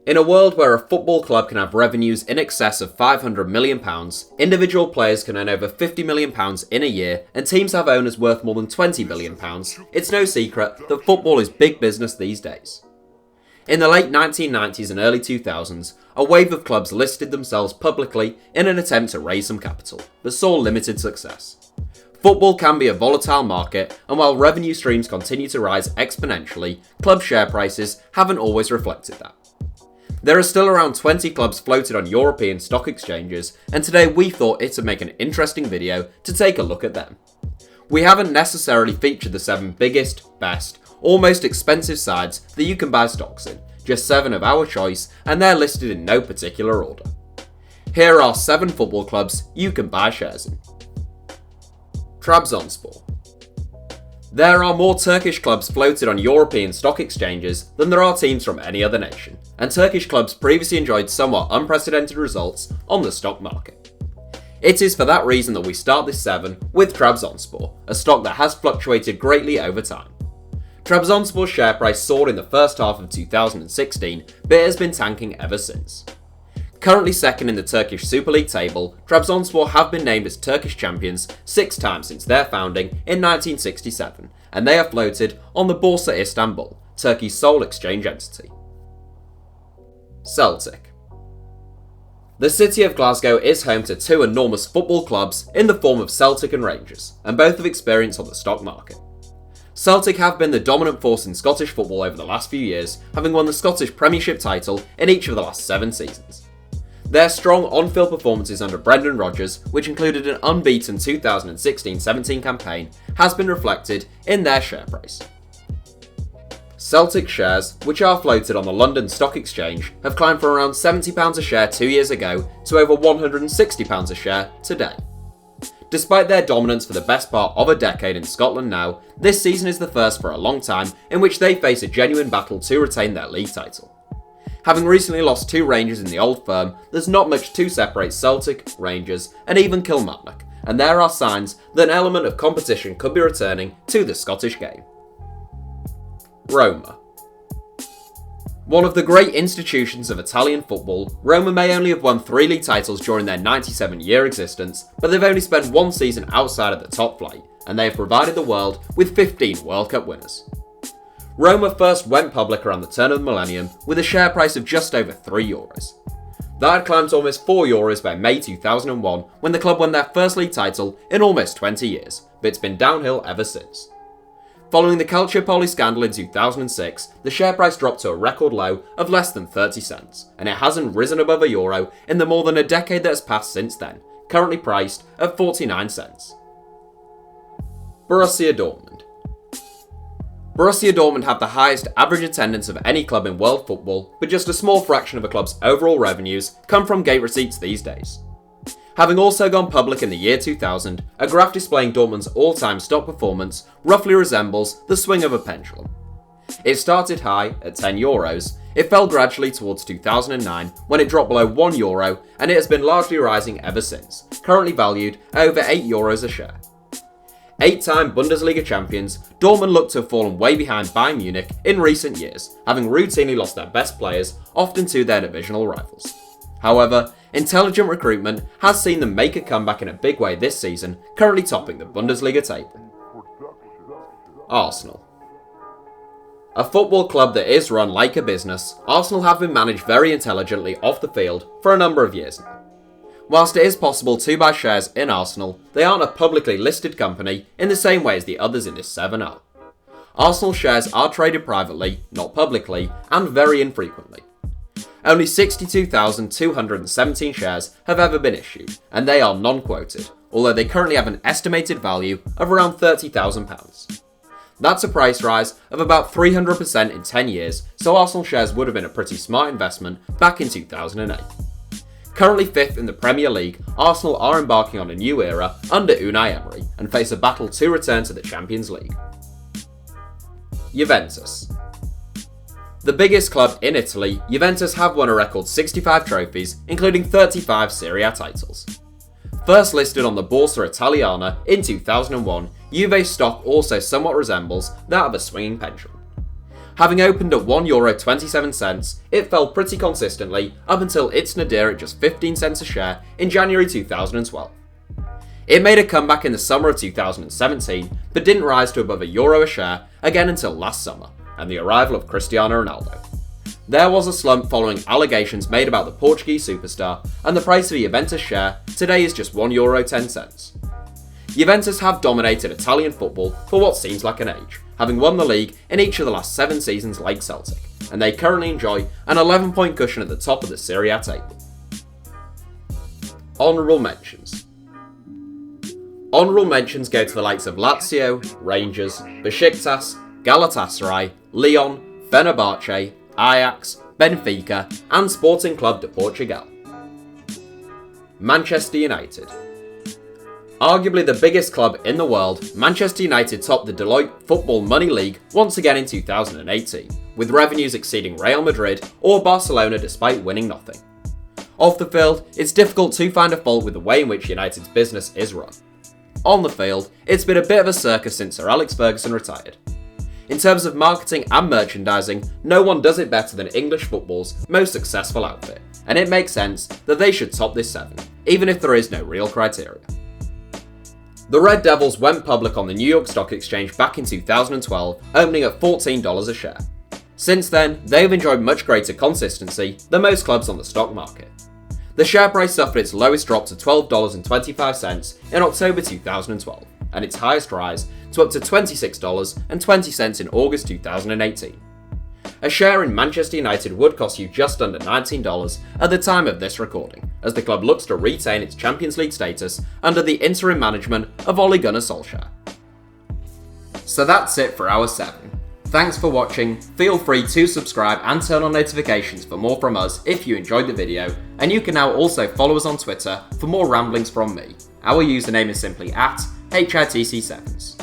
In a world where a football club can have revenues in excess of £500 million, individual players can earn over £50 million in a year, and teams have owners worth more than £20 billion, it's no secret that football is big business these days. In the late 1990s and early 2000s, a wave of clubs listed themselves publicly in an attempt to raise some capital, but saw limited success. Football can be a volatile market, and while revenue streams continue to rise exponentially, club share prices haven't always reflected that. There are still around 20 clubs floated on European stock exchanges, and today we thought it would make an interesting video to take a look at them. We haven't necessarily featured the 7 biggest, best, or most expensive sides that you can buy stocks in, just 7 of our choice, and they're listed in no particular order. Here are 7 football clubs you can buy shares in. Trabzonspor. There are more Turkish clubs floated on European stock exchanges than there are teams from any other nation, and Turkish clubs previously enjoyed somewhat unprecedented results on the stock market. It is for that reason that we start this 7 with Trabzonspor, a stock that has fluctuated greatly over time. Trabzonspor's share price soared in the first half of 2016, but it has been tanking ever since. Currently second in the Turkish Super Lig table, Trabzonspor have been named as Turkish champions 6 times since their founding in 1967, and they are floated on the Borsa Istanbul, Turkey's sole exchange entity. Celtic. The city of Glasgow is home to 2 enormous football clubs in the form of Celtic and Rangers, and both have experience on the stock market. Celtic have been the dominant force in Scottish football over the last few years, having won the Scottish Premiership title in each of the last 7 seasons. Their strong on-field performances under Brendan Rodgers, which included an unbeaten 2016-17 campaign, has been reflected in their share price. Celtic shares, which are floated on the London Stock Exchange, have climbed from around £70 a share 2 years ago to over £160 a share today. Despite their dominance for the best part of a decade in Scotland now, this season is the first for a long time in which they face a genuine battle to retain their league title. Having recently lost 2 Rangers in the old firm, there's not much to separate Celtic, Rangers, and even Kilmarnock, and there are signs that an element of competition could be returning to the Scottish game. Roma. One of the great institutions of Italian football, Roma may only have won 3 league titles during their 97-year existence, but they've only spent 1 season outside of the top flight, and they have provided the world with 15 World Cup winners. Roma first went public around the turn of the millennium with a share price of just over €3. That had climbed to almost €4 by May 2001 when the club won their first league title in almost 20 years, but it's been downhill ever since. Following the Calciopoli scandal in 2006, the share price dropped to a record low of less than 30 cents, and it hasn't risen above €1 in the more than a decade that has passed since then, currently priced at 49 cents. Borussia Dortmund. Borussia Dortmund have the highest average attendance of any club in world football, but just a small fraction of a club's overall revenues come from gate receipts these days. Having also gone public in the year 2000, a graph displaying Dortmund's all-time stock performance roughly resembles the swing of a pendulum. It started high at €10, it fell gradually towards 2009 when it dropped below €1, and it has been largely rising ever since, currently valued at over €8 a share. 8-time Bundesliga champions, Dortmund look to have fallen way behind Bayern Munich in recent years, having routinely lost their best players, often to their divisional rivals. However, intelligent recruitment has seen them make a comeback in a big way this season, currently topping the Bundesliga table. Arsenal. A football club that is run like a business, Arsenal have been managed very intelligently off the field for a number of years now. Whilst it is possible to buy shares in Arsenal, they aren't a publicly listed company in the same way as the others in this 7 are. Arsenal shares are traded privately, not publicly, and very infrequently. Only 62,217 shares have ever been issued, and they are non-quoted, although they currently have an estimated value of around £30,000. That's a price rise of about 300% in 10 years, so Arsenal shares would have been a pretty smart investment back in 2008. Currently 5th in the Premier League, Arsenal are embarking on a new era under Unai Emery and face a battle to return to the Champions League. Juventus. The biggest club in Italy, Juventus have won a record 65 trophies, including 35 Serie A titles. First listed on the Borsa Italiana in 2001, Juve's stock also somewhat resembles that of a swinging pendulum. Having opened at €1.27, it fell pretty consistently up until its nadir at just 15 cents a share in January 2012. It made a comeback in the summer of 2017, but didn't rise to above €1 a share again until last summer, and the arrival of Cristiano Ronaldo. There was a slump following allegations made about the Portuguese superstar, and the price of a Juventus share today is just €1.10. Juventus have dominated Italian football for what seems like an age, having won the league in each of the last 7 seasons like Celtic, and they currently enjoy an 11-point cushion at the top of the Serie A table. Honourable mentions. Honourable mentions go to the likes of Lazio, Rangers, Besiktas, Galatasaray, Lyon, Fenerbahce, Ajax, Benfica, and Sporting Club de Portugal. Manchester United. Arguably the biggest club in the world, Manchester United topped the Deloitte Football Money League once again in 2018, with revenues exceeding Real Madrid or Barcelona despite winning nothing. Off the field, it's difficult to find a fault with the way in which United's business is run. On the field, it's been a bit of a circus since Sir Alex Ferguson retired. In terms of marketing and merchandising, no one does it better than English football's most successful outfit, and it makes sense that they should top this 7, even if there is no real criteria. The Red Devils went public on the New York Stock Exchange back in 2012, opening at $14 a share. Since then, they've enjoyed much greater consistency than most clubs on the stock market. The share price suffered its lowest drop to $12.25 in October 2012, and its highest rise to up to $26.20 in August 2018. A share in Manchester United would cost you just under $19 at the time of this recording, as the club looks to retain its Champions League status under the interim management of Ole Gunnar Solskjaer. So that's it for hour 7. Thanks for watching, feel free to subscribe and turn on notifications for more from us if you enjoyed the video, and you can now also follow us on Twitter for more ramblings from me. Our username is simply @HITC Sevens.